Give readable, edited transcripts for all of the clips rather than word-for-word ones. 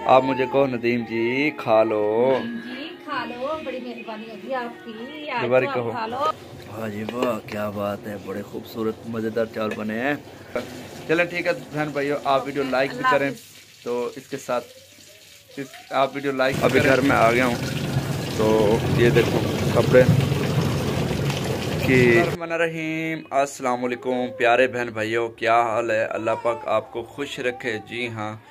आप मुझे कहो नदीम जी खा लो जी, खा लो, बड़ी मेहरबानी होगी आपकी। आज दोबारा तो कहो। खा लो। वाह जी वाह, क्या बात है, बड़े खूबसूरत मज़ेदार चावल बने हैं। चलें ठीक है बहन भाइयों, आप वीडियो लाइक भी करें। तो इसके साथ आप वीडियो लाइक अभी घर में आ गया हूँ, तो ये देखो कपड़े कि रहीम। अस्सलाम वालेकुम प्यारे बहन भाइयों, क्या हाल है? अल्लाह पाक आपको खुश रखे। जी हाँ,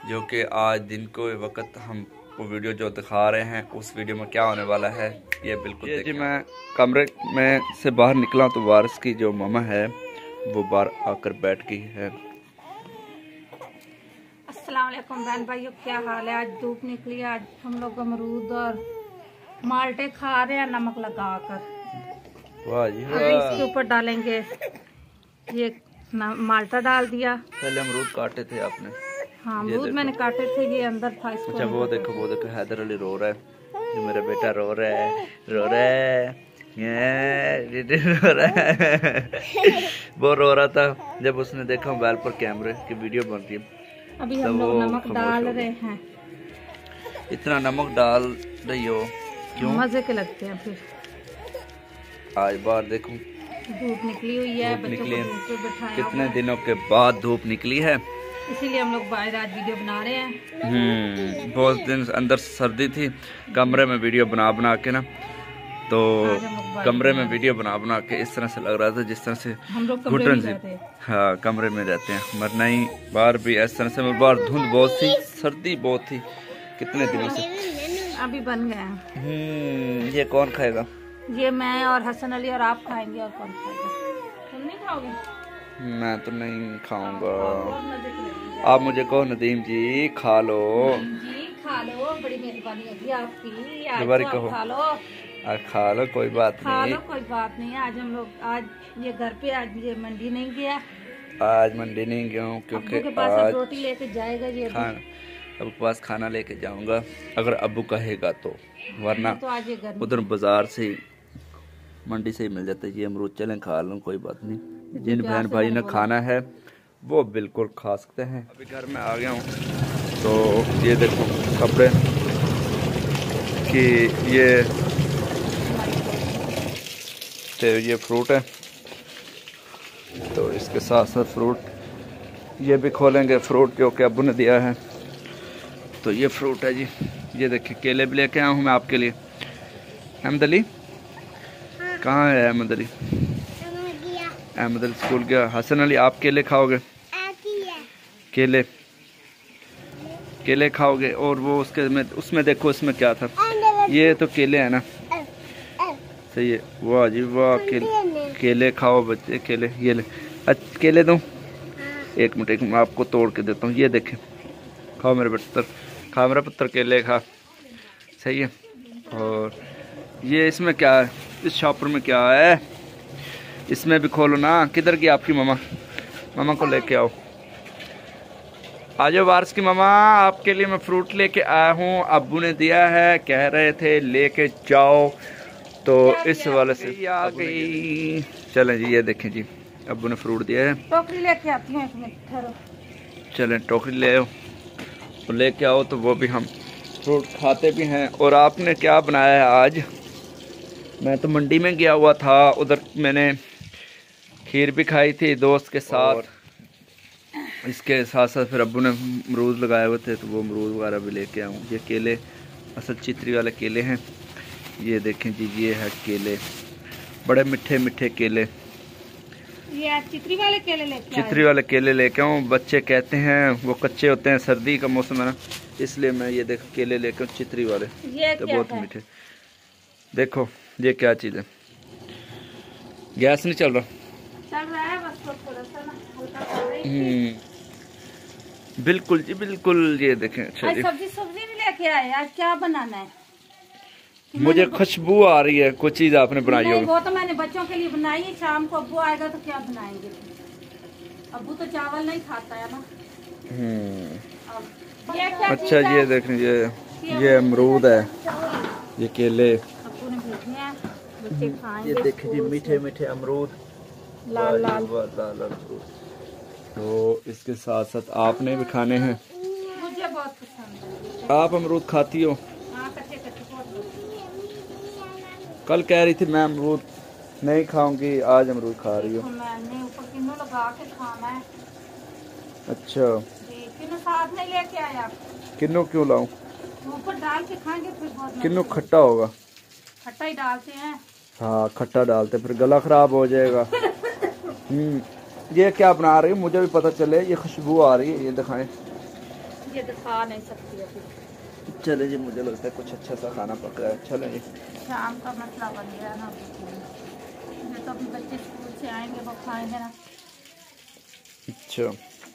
जो कि आज दिन को वक्त हम वो वीडियो जो दिखा रहे हैं, उस वीडियो में क्या होने वाला है ये बिल्कुल जी। मैं कमरे में से बाहर निकला तो वारिस की जो मामा है वो बाहर आकर बैठ गई है। अस्सलाम वालेकुम बहन भाइयों, क्या हाल है? आज धूप निकली, आज हम लोग अमरूद और माल्टे खा रहे हैं नमक लगाकर। वाह जी वाह। अभी इसके ऊपर डालेंगे ये माल्टा डाल दिया। पहले अमरूद काटे थे आपने? हाँ, अमरूद मैंने काटे थे, ये अंदर था इसको। अच्छा वो देखो हैदर अली रो रहा है, जो मेरा बेटा रो रहा है, रो रहा है। वो रो रहा था जब उसने देखा मोबाइल पर कैमरे की वीडियो बन रही है। अभी हम लोग नमक डाल रहे हैं। इतना नमक डाल रही हो क्यों? मजे के लगते हैं। फिर आज बाहर देखो धूप निकली हुई है, बच्चों को धूप पे बिठाया। कितने दिनों के बाद धूप निकली है, इसीलिए हम लोग बाहर आज वीडियो बना रहे हैं। बहुत दिन अंदर सर्दी थी, कमरे में वीडियो बना के ना, तो कमरे में वीडियो बना के इस तरह से लग रहा था जिस तरह से हम लोग घुटन से, हाँ कमरे में रहते हैं, मरना ही बाहर भी इस तरह से। बाहर धुंध बहुत थी, सर्दी बहुत थी कितने दिनों से। अभी बन गया। ये कौन खाएगा? ये मैं और हसन अली और आप खाएंगे। और कौन खाएगा? तुम नहीं खाओगे? मैं तो नहीं खाऊंगा। आप मुझे कहो नदीम जी खा लो। जी, खा लो, बड़ी मेहरबानी होगी आपकी। आज दोबारा तो कहो। खा लो, कोई बात नहीं। कोई बात नहीं। आज हम लोग आज ये घर पे, आज ये मंडी नहीं गया। आज मंडी नहीं गया हूँ क्योंकि के पास आज रोटी लेके जाएगा ये अबू के पास खाना लेके जाऊंगा, अगर अबू कहेगा तो, वरना तो आज ये उधर बाजार से मंडी से ही मिल जाता है। ये अमरूद चलें खा लूँ, कोई बात नहीं। जिन बहन भाई ने खाना है वो बिल्कुल खा सकते हैं। अभी घर में आ गया हूँ, तो ये देखो कपड़े कि ये फ्रूट है, तो इसके साथ साथ फ्रूट ये भी खोलेंगे, फ्रूट जो कि अब्बू ने दिया है। तो ये फ्रूट है जी, ये देखिए केले भी लेके आया हूँ मैं आपके लिए। अहमद अली कहाँ है? अहमद अली स्कूल गया। हसन अली आप केले खाओगे? केले खाओगे? और वो उसमें देखो इसमें क्या था, ये तो केले है ना, सही है। वाह जी वाह, केले खाओ बच्चे, केले ये ले। अच्छा केले दूँ? एक मिनट मैं आपको तोड़ के देता हूँ। ये देखें, खाओ मेरे पुत्र, खा मेरा पुत्र, केले खा, सही है। और ये इसमें क्या है, इस शॉपर में क्या है, इसमें भी खोलो ना। किधर गई आपकी मामा को लेके आओ। आजो वारिस की मामा, आपके लिए मैं फ्रूट लेके आया हूँ, अब्बू ने दिया है, कह रहे थे लेके जाओ, तो इस वाले से आ गई। चलें जी, ये देखें जी अब्बू ने फ्रूट दिया है। टोकरी लेके आती हूँ, एक मिनट ठहरो। चलें टोकरी ले आओ, तो लेके आओ, तो वो भी हम फ्रूट खाते भी हैं। और आपने क्या बनाया है आज? मैं तो मंडी में गया हुआ था, उधर मैंने खीर भी खाई थी दोस्त के साथ। इसके साथ साथ फिर अब्बू ने अमरूद लगाए हुए थे, तो वो अमरूद वगैरह भी लेके आऊँ। ये केले असल चित्री वाले केले हैं, ये देखें जी, ये है केले, बड़े मीठे मीठे केले। ये चित्री वाले केले लेके आऊँ। बच्चे कहते हैं वो कच्चे होते हैं, सर्दी का मौसम है ना, इसलिए मैं ये देखो केले लेके आऊँ चित्री वाले, तो बहुत मीठे। देखो ये क्या चीज़ है, गैस नहीं चल रहा है, बस थोड़ा सा ना हल्का। बिल्कुल जी बिल्कुल, ये देखें। अच्छा जी, सब्जी नहीं लेके आए, आज क्या बनाना है? मुझे खुशबू आ रही है, कुछ चीज आपने बनाई होगी। वो तो मैंने बच्चों के लिए बनाई है, शाम को अब्बू आएगा तो क्या बनाएंगे? अब्बू तो चावल नहीं खाता है ना। अच्छा ये देखें, ये अमरूद है, ये केले, ये देखें जी मीठे मीठे अमरूद, लाल लाल अमरूद। तो इसके साथ साथ आपने भी खाने हैं। मुझे बहुत पसंद है। आप अमरूद खाती हो? हाँ, कच्चे कच्चे बहुत। कल कह रही थी मैं अमरूद नहीं खाऊंगी, आज अमरूद खा रही हो। मैंने ऊपर किन्नू लगा के खाना है। अच्छा, जी, किन्नू साथ नहीं लेके आया। किन्नू क्यों लाऊं? ऊपर डाल के खाएंगे फिर बहुत। किन्नू खट्टा होगा। खट्टा ही डालते हैं। हाँ खट्टा डालते फिर गला खराब हो जाएगा। ये क्या बना रही है मुझे भी पता चले, ये खुशबू आ रही है, ये दिखाएं। ये दिखा नहीं सकती अभी। चले जी, मुझे लगता है कुछ अच्छा सा खाना पक रहा है। चले जी, शाम का मसला बन गया ना, ये तो अभी बच्चे स्कूल से आएंगे वो खाएंगे ना। अच्छा,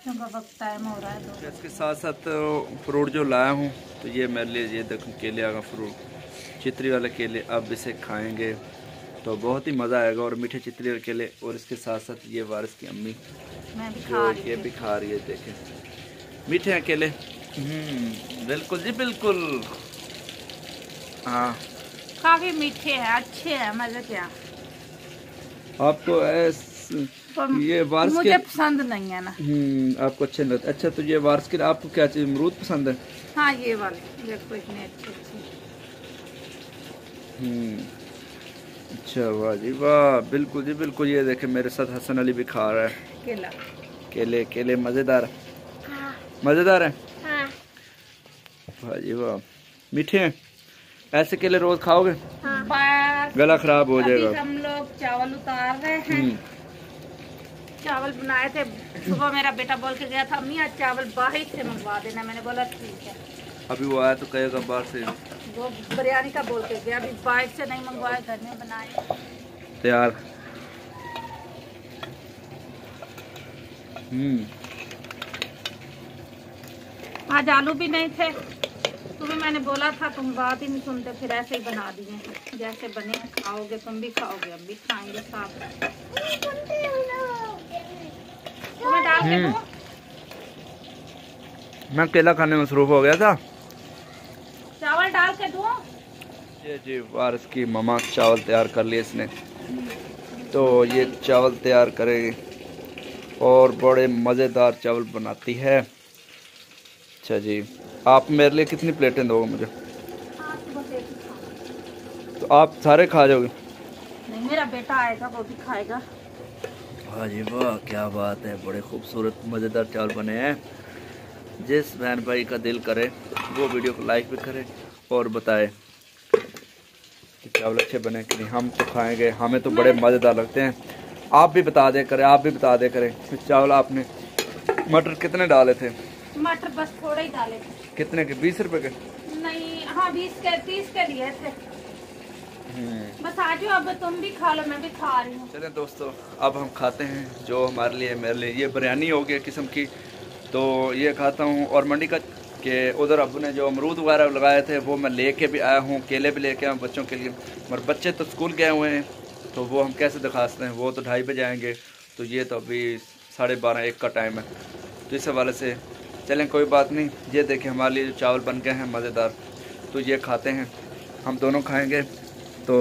क्योंकि वक्त टाइम हो रहा है। तो इसके साथ साथ फ्रूट जो लाया हूँ तो ये मेरे लिए, ये देखो केले आ गए, फ्रूट चित्री वाले केले। अब इसे खाएंगे तो बहुत ही मज़ा आएगा, और मीठे चित्री वाले केले। और इसके साथ साथ ये वारिस की अम्मी मैं भी जो ये भी खा रही है, देखें मीठे हैं केले। बिल्कुल जी बिल्कुल। हाँ काफी मीठे हैं, अच्छे हैं, मजे के हैं। आपको ये वारिस मुझे के पसंद नहीं है ना। आपको अच्छे नहीं लगते। अच्छा, तो ये वारिस के आपको क्या चाहिए, अमरूद पसंद है? हाँ, ये वाले देखो इतने अच्छे अच्छे। अच्छा, वाह जी वाह, बिल्कुल जी बिल्कुल। ये देखे मेरे साथ हसन अली भी खा रहा है केला। केले। केले मज़ेदार है? हाँ। मज़ेदार है? हाँ। वाह जी वाह, मीठे हैं। ऐसे केले रोज खाओगे? हाँ। बस गला खराब हो जाएगा। हम लोग चावल उतार रहे हैं। चावल बनाए थे सुबह, मेरा बेटा बोल के गया था अम्मी आज चावल बाहर से मंगवा देना। मैंने बोला ठीक है। अभी वो आया तो कहेगा बाहर से। वो बिरयानी का बोल के गया, अभी बाहर से नहीं मंगवाए, घर में बनाए तैयार। आज आलू भी नहीं थे, तुम्हें मैंने बोला था, तुम बात ही नहीं सुनते, फिर ऐसे ही बना दिए। जैसे बने खाओगे तुम भी खाओगे, हम भी खाएंगे साथ। तुम्हें डाल के दूं? मैं केला खाने में मसरूफ हो गया था। चावल डाल के दूं? ये जी वारिस की ममा चावल तैयार कर लिए इसने, तो ये चावल तैयार करेगी और बड़े मज़ेदार चावल बनाती है। अच्छा जी, आप मेरे लिए कितनी प्लेटें दोगे मुझे? तो आप सारे खा जाओगे? नहीं, मेरा बेटा आएगा वो भी खाएगा। वाह जी वाह, क्या बात है, बड़े खूबसूरत मज़ेदार चावल बने हैं। जिस बहन भाई का दिल करे वो वीडियो को लाइक भी करे और बताए कि चावल अच्छे बने कि नहीं। हम तो खाएंगे, हमें तो बड़े मज़ेदार लगते हैं। आप भी बता दे करें, आप भी बता दे करें। चावल आपने मटर कितने डाले थे? मटर बस थोड़े ही डाले थे। कितने के? 20 रुपए के? नहीं, हाँ 20 के 30 के लिए थे। बस आ जाओ, अब तुम भी खा लो, मैं भी खा रही हूँ। चलें दोस्तों, अब हम खाते हैं जो हमारे लिए, मेरे लिए ये बिरयानी हो गई किस्म की, तो ये खाता हूँ। और मंडी का कि उधर अबू ने जो अमरूद वगैरह लगाए थे वो मैं लेके भी आया हूँ, केले भी लेके आया हूँ बच्चों के लिए। मगर बच्चे तो स्कूल गए हुए हैं तो वो हम कैसे दिखा सकते हैं, वो तो 2:30 बजे आएंगे, तो ये तो अभी 12:30-1 का टाइम है। तो इस हवाले से चलें, कोई बात नहीं। ये देखें हमारे लिए जो चावल बन गए हैं मज़ेदार, तो ये खाते हैं, हम दोनों खाएँगे। तो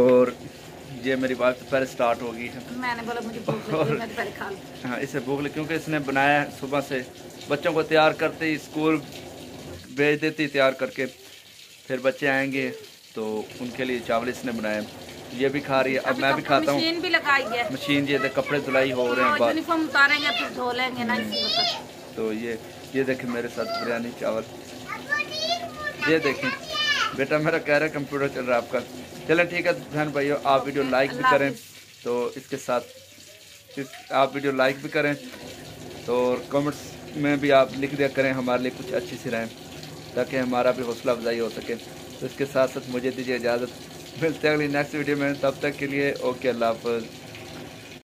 ये मेरी बात पहले स्टार्ट हो गई है। मैंने बोला मुझे भूख लगी है, मैं पहले खा लूं। हाँ, इसे भूख लगी क्योंकि इसने बनाया है सुबह से, बच्चों को तैयार करते ही स्कूल भेज देती तैयार करके, फिर बच्चे आएंगे तो उनके लिए चावल इसने बनाए। ये भी खा रही है, अब मैं भी खाता हूँ। मशीन भी लगाई है। मशीन ये कपड़े धुलाई हो रहे हैं, यूनिफॉर्म उतारेंगे फिर धो लेंगे ना इसी वक्त। तो ये देखें मेरे साथ बिरयानी चावल। ये देखें बेटा मेरा कह रहा है कंप्यूटर चल रहा है आपका। चलें ठीक है बहन भाइयों, आप वीडियो लाइक भी करें, तो इसके साथ आप वीडियो लाइक भी करें, तो कमेंट्स में भी आप लिख दिया करें हमारे लिए कुछ अच्छी सी राय, ताकि हमारा भी हौसला अफजाई हो सके। तो इसके साथ साथ मुझे दीजिए इजाज़त, मिलते हैं अगली नेक्स्ट वीडियो में, तब तक के लिए ओके, अल्लाह हाफ़िज़।